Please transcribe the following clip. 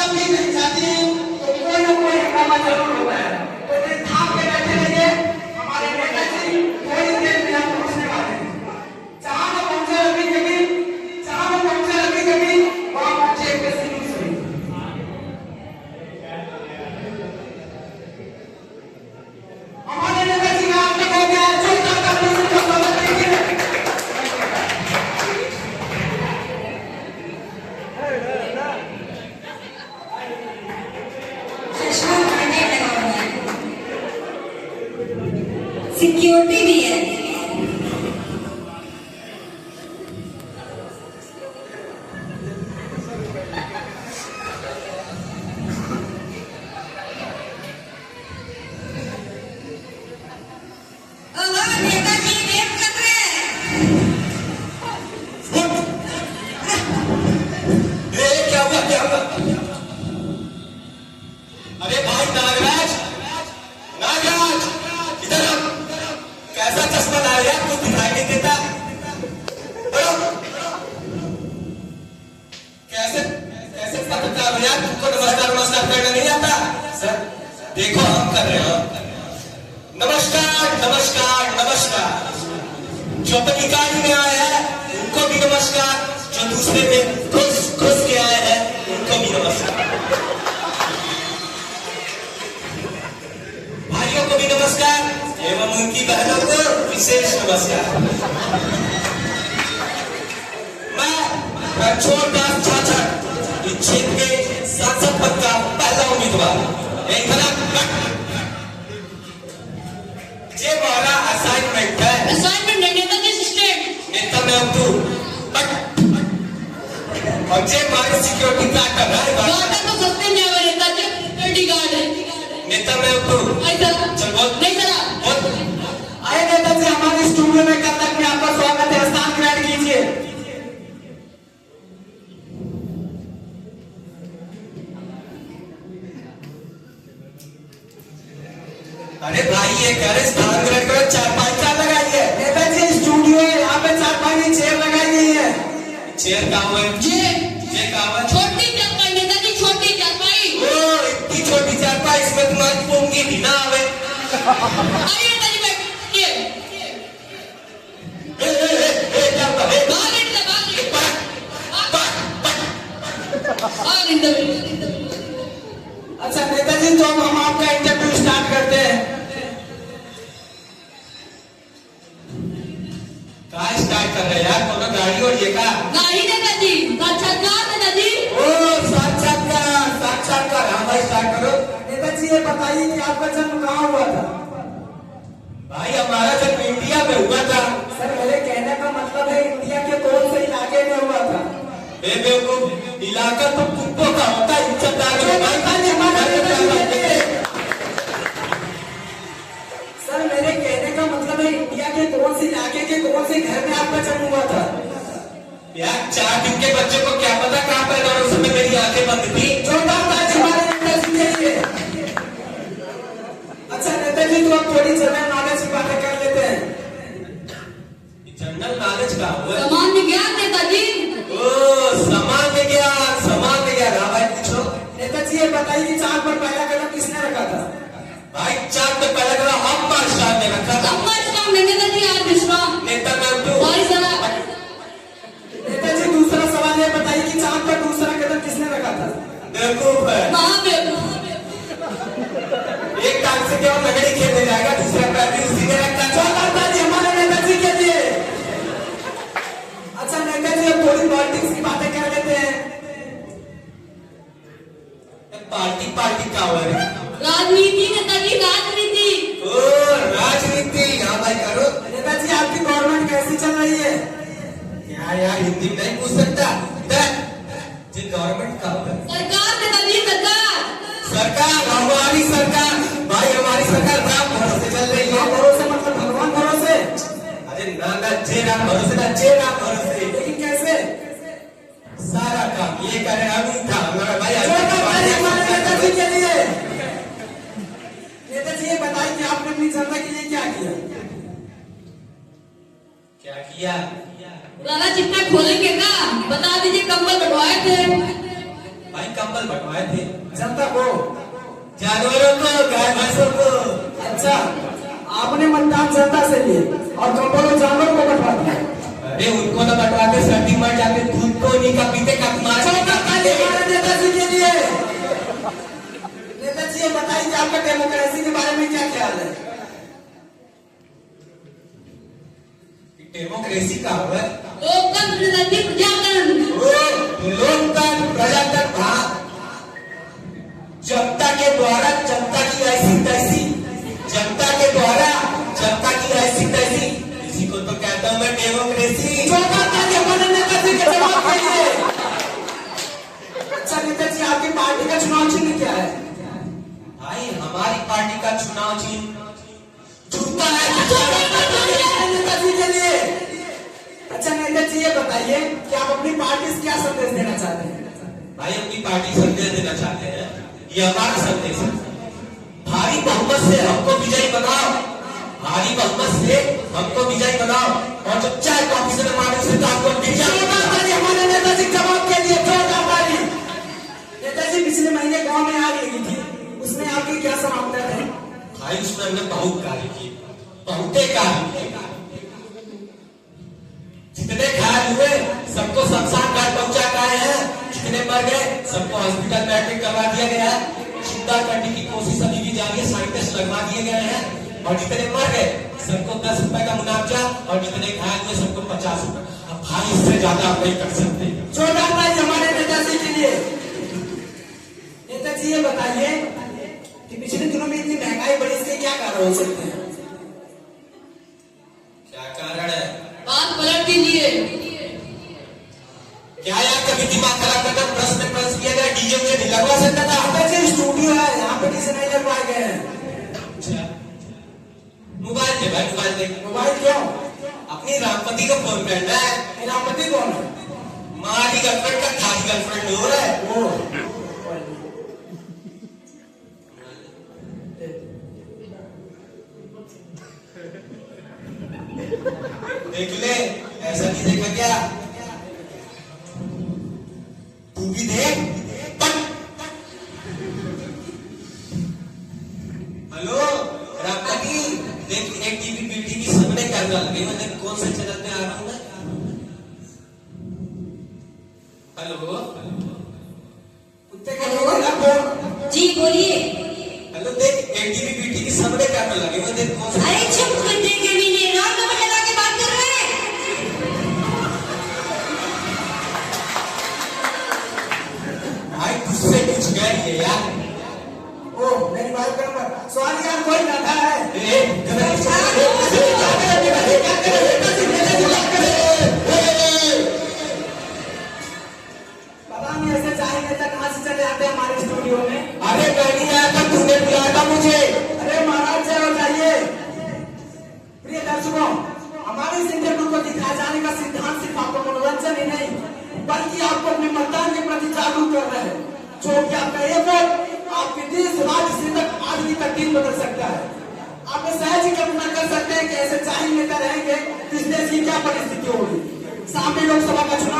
जब भी कहीं जाती है तो कोई ना कोई हंगामा जरूर होता है। तो फिर थाम के बैठे रहिए, हमारे नेताजी थोड़ी देर में हम पहुंचने वाले हैं। जहां वो पहुंचे अभी कभी, जहां वो पहुंचे अभी कभी, वहां पहुंचे एक सिंह सुई। हमारे नेताजी का आप लोग हो गया जोरदार तालियों से स्वागत कीजिए। सिक्योरिटी भी है। नेताजी वेट कर रहे हैं। क्या हुआ क्या हुआ? अरे भाई नागराज, नागराज इधर आओ। कैसा चश्मा लाया यार, कुछ दिखाई नहीं देता। कैसे कैसे पत्रकार हो यार, तुमको नमस्कार नमस्कार करना नहीं आता? सर देखो हम कर रहे हो। नमस्कार नमस्कार नमस्कार। जो पत्रिकारी में आए हैं उनको भी नमस्कार, जो दूसरे में घुस घुस के आए हैं उनको भी नमस्कार, भाइयों को भी नमस्कार एवं उनकी बहनों को विशेष नमस्कार। मैं रणछोड़ दास छाछड़ इस क्षेत्र के सांसद पद का पहला उम्मीदवार। ये हमारा असाइनमेंट है। असाइनमेंट है नेताजी असिस्टेंट। नेता मैं हूं तू, और ये हमारी सिक्योरिटी गार्ड कर रहा है। गार्ड तो सस्ते में आवे, नेताजी सिक्योरिटी गार्ड है। नेता मैं हूं तू। ऐसा चल बोल। नहीं करा। बोल। आए नेताजी हमारे स्टूडियो में कब तक में आपका स्वागत है, स्थान ग्रहण कीजिए। अरे भाई ये करे स्थान ग्रहण करो, चार पांच चार लगाइए। नेताजी स्टूडियो है, यहाँ पे 4-5 चेयर लगाई गई है। चेयर कहाँ हुए? ये कहाँ हुआ? छोटी चारपाई नेताजी, छोटी चारपाई। ओ इतनी छोटी चारपाई, इसमें तुम्हारी पोंगी भी ना आवे। आइए नेताजी बैठिए। क्या हुआ? बाहर इधर बाहर इधर। अच्छा नेताजी, तो अब हम आपका इंटरव्यू स्टार्ट करते हैं। कहाँ स्टार्ट कर रहे हैं यार, कोनो गाड़ी और ये का? गाड़ी नेताजी, साक्षात्कार नेताजी। ओ साक्षात्कार साक्षात्कार, हाँ भाई स्टार्ट करो। नेताजी ये बताइए कि आपका जन्म कहाँ हुआ था? भाई हमारा जन्म इंडिया में हुआ था। सर मेरे कहने का मतलब है इंडिया के कौन से इलाके में हुआ था? ए बेवकूफ, इलाका तो कुत्तों का होता है, इज्जतदार सर मेरे कहने का मतलब है इंडिया के कौन से इलाके के कौन से घर में आपका जन्म हुआ था? यार 4 दिन के बच्चे को क्या पता कहाँ पैदा हो, उसमें मेरी आंखें बंद थी। जोरदार ताली हमारे नेताजी के लिए। अच्छा नेताजी, तो अब थोड़ी जनरल नॉलेज की बातें कर लेते हैं। जनरल नॉलेज का हुआ? सामान्य ज्ञान नेताजी। ओ सामान्य ज्ञान, सामान्य ज्ञान। हाँ भाई पूछो। नेताजी ये बताइए कि चांद पर पहला कदम किसने रखा था? भाई चांद पे पहला कदम अम्मा शाह ने रखा था। नेताजी आज विश्राम। नेता मैं हूं। भाई साहब। नेताजी दूसरा सवाल ये बताइए कि चांद पर दूसरा कदम किसने रखा था? बेवकूफ है। महादेव। एक टांग से केवल लगड़ी खेलने जाएगा, दूसरा पैर भी उसी ने रखता है। जोरदार ताली हमारे नेताजी के लिए। अच्छा नेताजी, अब थोड़ी पॉलिटिक्स की बातें कर लेते हैं। पार्टी पार्टी का हुआ है? राजनीति नेताजी, राजनीति। ओ राजनीति, हाँ भाई करो। नेताजी आपकी गवर्नमेंट कैसी चल रही है? यार हिंदी में नहीं पूछ सकता। जी गवर्नमेंट का होगा? सरकार नेताजी, सरकार। सरकार, हमारी सरकार। भाई हमारी सरकार राम भरोसे चल रही है। भरोसे मतलब भगवान भरोसे? अरे ना जे राम भरोसे, ना जे राम भरोसे। लेकिन कैसे? सारा काम ये करे हम था हमारा भाई। नेताजी के लिए। नेताजी ये बताइए कि आपने अपनी जनता के लिए क्या किया? क्या किया? पुराना चिट्ठा खोलेंगे ना, बता दीजिए। कंबल बढ़वाए थे भाई, कंबल बंटवाए थे। जनता को, जानवरों को, गाय भैंसों को। अच्छा, आपने मतदान जनता से लिए और कंबल जानवर को बंटवा दिया। अरे उनको तो बंटवाते, सर्दी मर जाते, दूध को नहीं का पीते का हमारे नेताजी के लिए। नेताजी ये बताइए कि आपका डेमोक्रेसी के बारे में क्या ख्याल है? डेमोक्रेसी का हुआ लोकतंत्र नेताजी प्रजातंत्र। लोकतंत्र प्रजातंत्र भाग, जनता के द्वारा जनता की ऐसी तैसी, जनता के द्वारा जनता की ऐसी तैसी, इसी को तो कहता हूं मैं डेमोक्रेसी। हमारे नेताजी के जवाब के लिए। अच्छा नेताजी, आपकी पार्टी का चुनाव चिन्ह क्या है? भाई हमारी पार्टी का चुनाव चिन्ह जूता है नेताजी के लिए। अच्छा नेताजी ये बताइए कि आप अपनी पार्टी से क्या संदेश देना चाहते हैं? भाई अपनी पार्टी संदेश देना चाहते हैं, ये हमारा संदेश है। भारी बहुमत से हमको विजयी बनाओ, भारी बहुमत से हमको विजयी बनाओ, और जब चाय कॉफी से मारे से तो आपको हमारे नेताजी जवाब के लिए नेताजी पिछले महीने गांव में आग लगी थी, उसमें आपकी क्या समाप्त है? भाई उसमें हमने बहुत कार्य किए, बहुते कार्य किए। जितने घायल हुए सबको शमशान घाट पहुंचा गए हैं, जितने मर गए सबको हॉस्पिटल में एडमिट करवा दिया गया है। चिंता करने की कोशिश अभी भी जारी है, साइंटिस्ट लगवा दिए गए हैं, और जितने मर गए सबको 10 रुपए का मुआवजा, और जितने घायल हुए सबको 50 रुपए। अब भाई इससे ज्यादा आप नहीं कर सकते। छोटा भाई हमारे नेताजी के लिए। नेताजी ये बताइए कि पिछले दिनों में इतनी महंगाई बढ़ी, इसके क्या कारण हो सकते हैं? क्या कारण है? बात पलट दीजिए। क्या यार कभी दिमाग खराब करकर प्रश्न किया गया, डीजे मुझे नहीं लगवा सकता था? नेताजी स्टूडियो है, यहाँ पे डीजे नहीं लगवाए गए हैं। अच्छा मोबाइल दे भाई, मोबाइल दे। मोबाइल क्यों? अपनी रामपति को फोन करना है। रामपति कौन है? हमारी गर्लफ्रेंड का खाली गर्लफ्रेंड हो रहा है। देख ले, ऐसा नहीं देखा क्या? तू भी देख। हेलो रामपति, देख एक टीवी बीटीवी सबने कैमरा लगे हुए, देख कौन से चैनल पे आ रहा हूं मैं। हेलो कुत्ते का लोग जी बोलिए। हेलो, देख एक टीवी बीटीवी सबने कैमरा लगे हुए, देख कौन से। अरे चुप करने के भी नहीं, राम नंबर लगा के बात कर रहे हैं। भाई तुझसे कुछ कह रही है यार। ओ मेरी वाइफ का नंबर। सवाल यार कोई बैठा है। पता नहीं ऐसे चाहे नेता कहाँ से चले आते हैं हमारे स्टूडियो में। अरे मैं नहीं आया था, तूने बुलाया था मुझे। अरे महाराज जय हो जाइए। प्रिय दर्शकों, हमारे इस इंटरव्यू को दिखाए जाने का सिद्धांत सिर्फ आपको मनोरंजन ही नहीं, बल्कि आपको अपने मतदान के प्रति जागरूक कर रहे हैं, जो कि आपका ये वोट आपके देश राज्य से तक आज की तकदीर बदल सकता है। आप सहज ही कल्पना कर सकते हैं कि ऐसे चाहे नेता रहेंगे तो इस देश की क्या परिस्थिति होगी। सामने लोकसभा का चुनाव